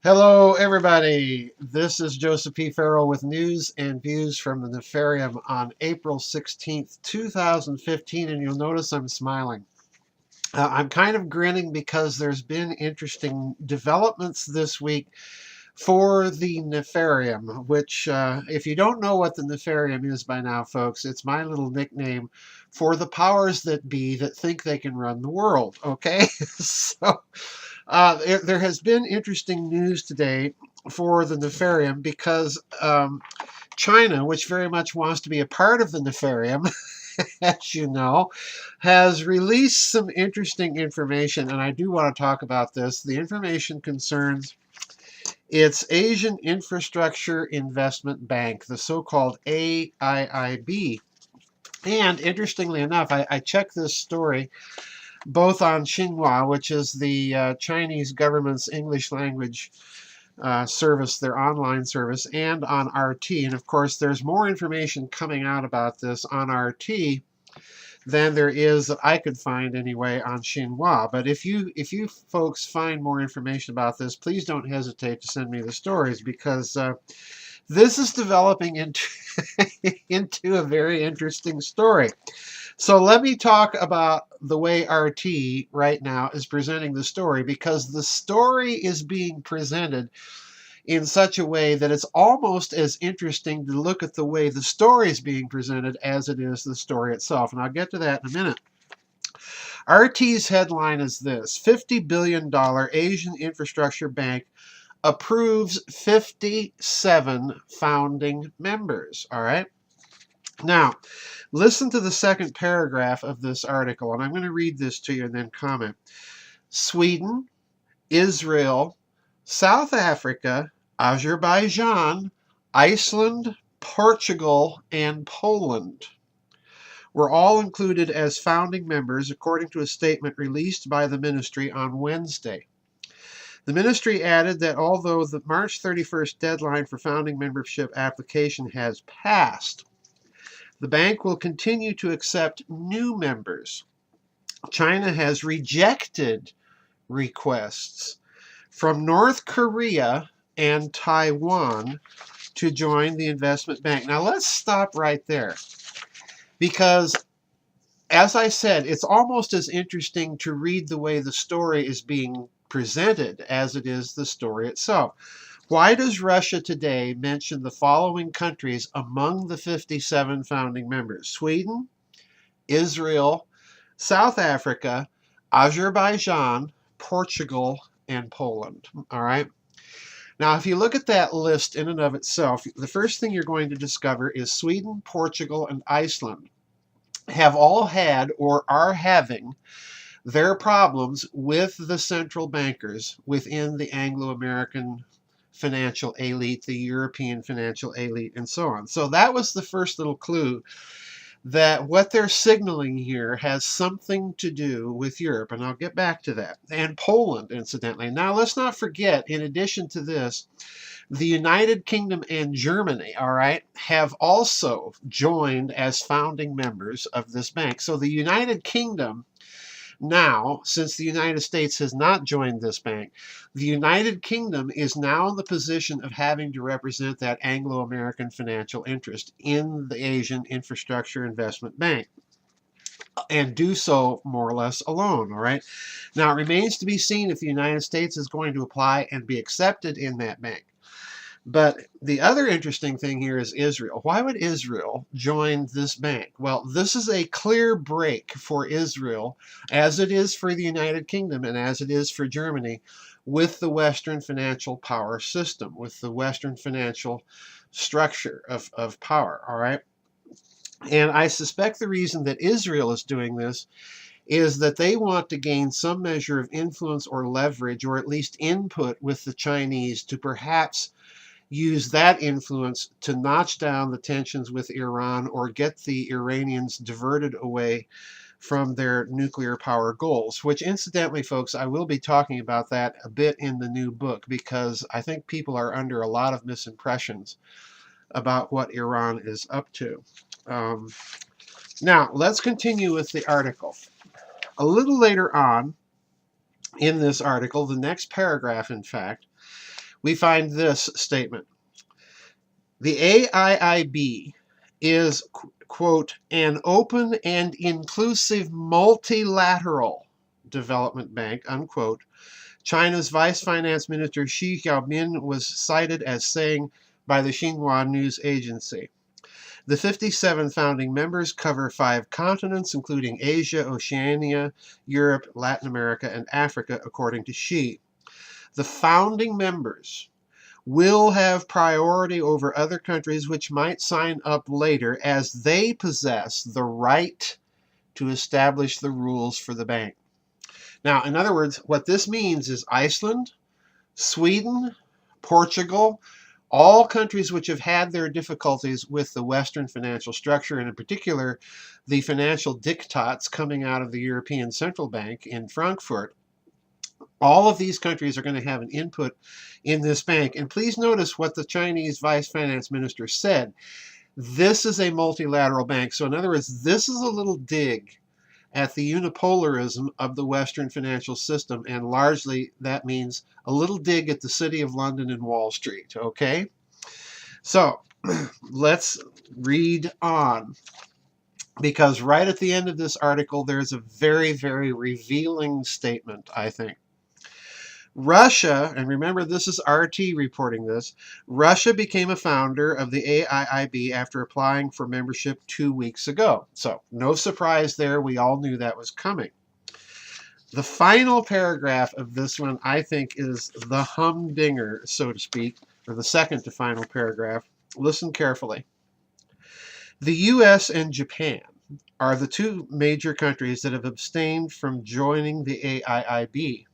Hello, everybody. This is Joseph P. Farrell with news and views from the Nefarium on April 16th, 2015, and you'll notice I'm smiling. I'm kind of grinning because there's been interesting developments this week for the Nefarium, which, if you don't know what the Nefarium is by now, folks, it's my little nickname for the powers that be that think they can run the world, okay? There has been interesting news today for the Nefarium because China, which very much wants to be a part of the Nefarium, as you know, has released some interesting information, and I do want to talk about this. The information concerns its Asian Infrastructure Investment Bank, the so-called AIIB. And interestingly enough, I checked this story both on Xinhua, which is the Chinese government's English language service, their online service, and on RT. And of course, there's more information coming out about this on RT than there is that I could find anyway on Xinhua. But if you folks find more information about this, please don't hesitate to send me the stories because this is developing into into a very interesting story. So let me talk about the way RT right now is presenting the story, because the story is being presented in such a way that it's almost as interesting to look at the way the story is being presented as it is the story itself. And I'll get to that in a minute. RT's headline is this: $50 billion Asian Infrastructure Bank approves 57 founding members. All right. Now, listen to the second paragraph of this article, and I'm going to read this to you and then comment. Sweden, Israel, South Africa, Azerbaijan, Iceland, Portugal, and Poland were all included as founding members, according to a statement released by the ministry on Wednesday. The ministry added that although the March 31st deadline for founding membership application has passed, the bank will continue to accept new members. China has rejected requests from North Korea and Taiwan to join the investment bank. Now let's stop right there, because as I said, it's almost as interesting to read the way the story is being presented as it is the story itself. Why does Russia Today mention the following countries among the 57 founding members? Sweden, Israel, South Africa, Azerbaijan, Portugal, and Poland. All right. Now, if you look at that list in and of itself, the first thing you're going to discover is Sweden, Portugal, and Iceland have all had or are having their problems with the central bankers within the Anglo-American financial elite, the European financial elite, and so on. So that was the first little clue that what they're signaling here has something to do with Europe, and I'll get back to that. And Poland, incidentally. Now, let's not forget, in addition to this, the United Kingdom and Germany, all right, have also joined as founding members of this bank. So the United Kingdom now, since the United States has not joined this bank, the United Kingdom is now in the position of having to represent that Anglo-American financial interest in the Asian Infrastructure Investment Bank, and do so more or less alone, all right? Now, it remains to be seen if the United States is going to apply and be accepted in that bank. But the other interesting thing here is Israel. Why would Israel join this bank? Well, this is a clear break for Israel, as it is for the United Kingdom and as it is for Germany, with the Western financial power system, with the Western financial structure of power, all right? And I suspect the reason that Israel is doing this is that they want to gain some measure of influence or leverage, or at least input with the Chinese, to perhaps use that influence to notch down the tensions with Iran or get the Iranians diverted away from their nuclear power goals, which incidentally, folks, I will be talking about that a bit in the new book, because I think people are under a lot of misimpressions about what Iran is up to. Now, let's continue with the article. A little later on in this article, the next paragraph, in fact, we find this statement. The AIIB is, quote, an open and inclusive multilateral development bank, unquote. China's Vice Finance Minister Xi Xiaomin was cited as saying by the Xinhua news agency. The 57 founding members cover 5 continents, including Asia, Oceania, Europe, Latin America, and Africa, according to Xi. The founding members will have priority over other countries which might sign up later, as they possess the right to establish the rules for the bank. Now, in other words, what this means is Iceland, Sweden, Portugal, all countries which have had their difficulties with the Western financial structure, and in particular, the financial diktats coming out of the European Central Bank in Frankfurt, all of these countries are going to have an input in this bank. And please notice what the Chinese Vice Finance Minister said. This is a multilateral bank. So in other words, this is a little dig at the unipolarism of the Western financial system, and largely that means a little dig at the City of London and Wall Street, okay? So let's read on, because right at the end of this article, there's a very, very revealing statement, I think. Russia, and remember this is RT reporting this, Russia became a founder of the AIIB after applying for membership 2 weeks ago. So no surprise there, we all knew that was coming. The final paragraph of this one, I think, is the humdinger, so to speak, or the second to final paragraph. Listen carefully. The US and Japan are the 2 major countries that have abstained from joining the AIIB.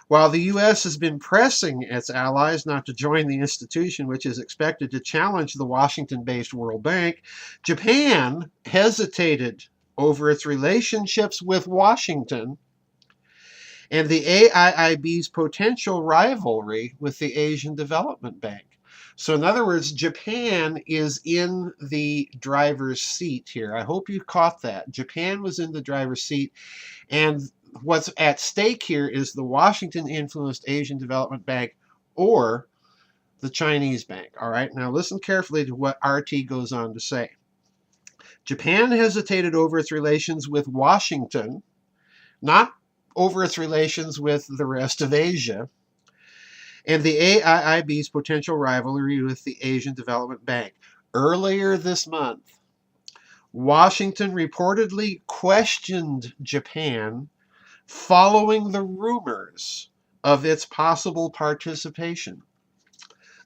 While the U.S. has been pressing its allies not to join the institution, which is expected to challenge the Washington-based World Bank, Japan hesitated over its relationships with Washington and the AIIB's potential rivalry with the Asian Development Bank. So in other words, Japan is in the driver's seat here. I hope you caught that. Japan was in the driver's seat, and what's at stake here is the Washington-influenced Asian Development Bank or the Chinese bank. All right, now listen carefully to what RT goes on to say. Japan hesitated over its relations with Washington, not over its relations with the rest of Asia, and the AIIB's potential rivalry with the Asian Development Bank. Earlier this month, Washington reportedly questioned Japan following the rumors of its possible participation.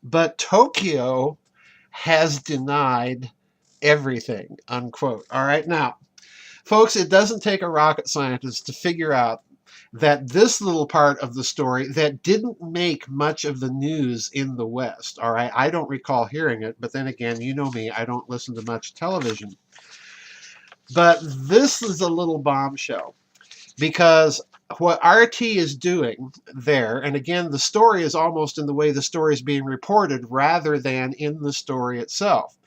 But Tokyo has denied everything, unquote. All right, now, folks, it doesn't take a rocket scientist to figure out that this little part of the story that didn't make much of the news in the West, all right, I don't recall hearing it, but then again, you know me, I don't listen to much television. But this is a little bombshell, because what RT is doing there, and again, the story is almost in the way the story is being reported rather than in the story itself.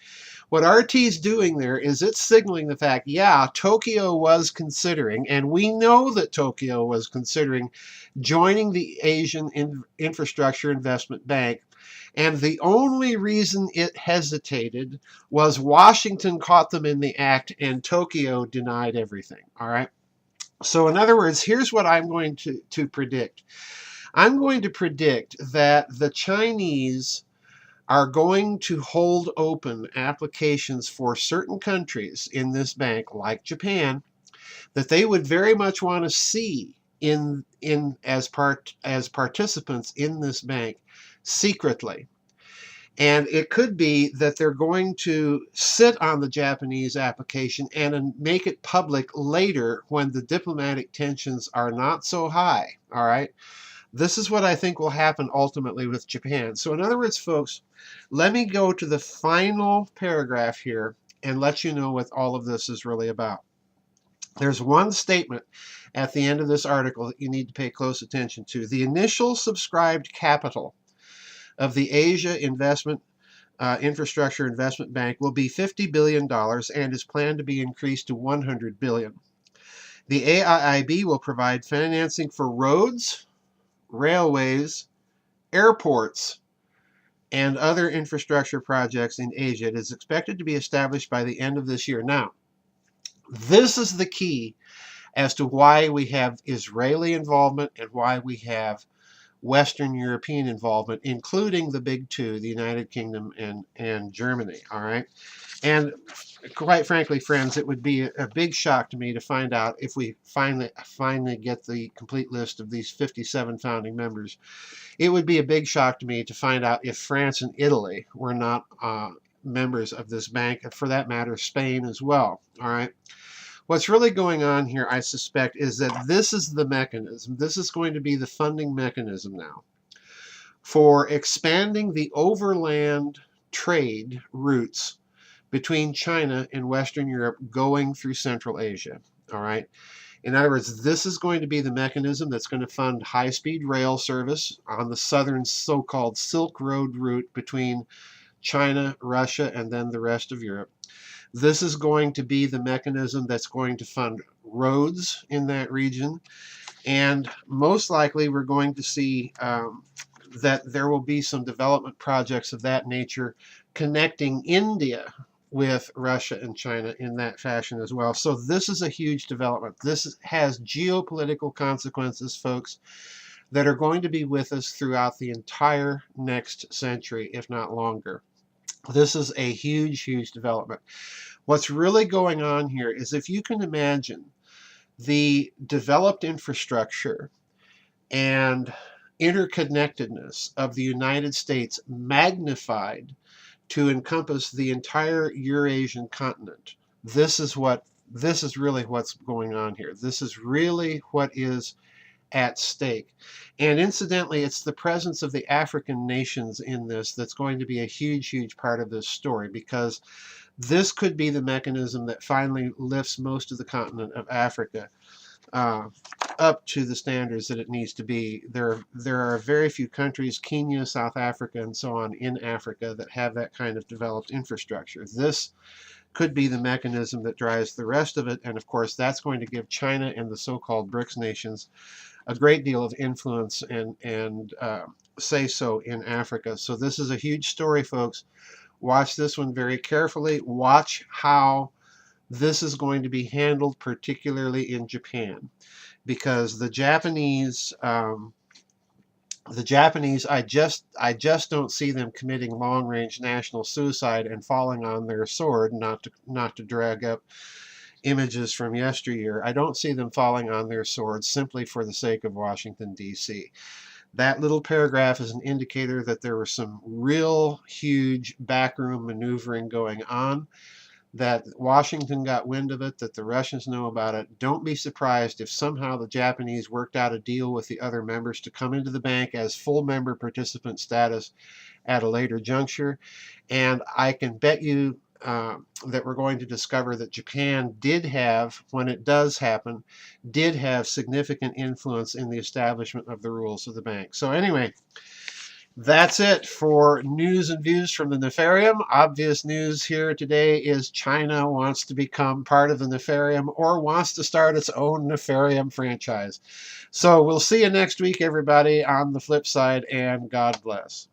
What RT is doing there is it's signaling the fact, yeah, Tokyo was considering, and we know that Tokyo was considering joining the Asian Infrastructure Investment Bank. And the only reason it hesitated was Washington caught them in the act and Tokyo denied everything. All right. So in other words, here's what I'm going to predict. I'm going to predict that the Chinese are going to hold open applications for certain countries in this bank, like Japan, that they would very much want to see as participants in this bank secretly. And it could be that they're going to sit on the Japanese application and make it public later when the diplomatic tensions are not so high. All right. This is what I think will happen ultimately with Japan. So in other words, folks, let me go to the final paragraph here and let you know what all of this is really about. There's one statement at the end of this article that you need to pay close attention to. The initial subscribed capital of the Asia Infrastructure Investment Bank will be $50 billion and is planned to be increased to $100 billion. The AIIB will provide financing for roads, railways, airports and other infrastructure projects in Asia. It is expected to be established by the end of this year. Now, this is the key as to why we have Israeli involvement and why we have Western European involvement, including the big two, the United Kingdom and Germany. All right. And quite frankly, friends, it would be a big shock to me to find out if we finally get the complete list of these 57 founding members. It would be a big shock to me to find out if France and Italy were not members of this bank, and for that matter, Spain as well. All right. What's really going on here, I suspect, is that this is the mechanism. This is going to be the funding mechanism now for expanding the overland trade routes between China and Western Europe going through Central Asia. All right. In other words, this is going to be the mechanism that's going to fund high-speed rail service on the southern so-called Silk Road route between China, Russia, and then the rest of Europe. This is going to be the mechanism that's going to fund roads in that region. And most likely we're going to see that there will be some development projects of that nature connecting India with Russia and China in that fashion as well. So this is a huge development. This has geopolitical consequences, folks, that are going to be with us throughout the entire next century, if not longer. This is a huge, huge development. What's really going on here is, if you can imagine the developed infrastructure and interconnectedness of the United States magnified to encompass the entire Eurasian continent. This is really what's going on here. This is really what is at stake. And incidentally, it's the presence of the African nations in this that's going to be a huge, huge part of this story, because this could be the mechanism that finally lifts most of the continent of Africa up to the standards that it needs to be. There are very few countries, Kenya, South Africa, and so on, in Africa that have that kind of developed infrastructure. This could be the mechanism that drives the rest of it, and of course that's going to give China and the so-called BRICS nations a great deal of influence and say-so in Africa. So this is a huge story, folks. Watch this one very carefully. Watch how this is going to be handled, particularly in Japan, because the Japanese, I just don't see them committing long-range national suicide and falling on their sword, not to drag up images from yesteryear. I don't see them falling on their swords simply for the sake of Washington, D.C. That little paragraph is an indicator that there was some real huge backroom maneuvering going on, that Washington got wind of it, that the Russians know about it. Don't be surprised if somehow the Japanese worked out a deal with the other members to come into the bank as full member participant status at a later juncture. And I can bet you that we're going to discover that Japan did have, when it does happen, did have significant influence in the establishment of the rules of the bank. So anyway, that's it for news and views from the Nefarium. Obvious news here today is China wants to become part of the Nefarium, or wants to start its own Nefarium franchise. So we'll see you next week, everybody, on the flip side, and God bless.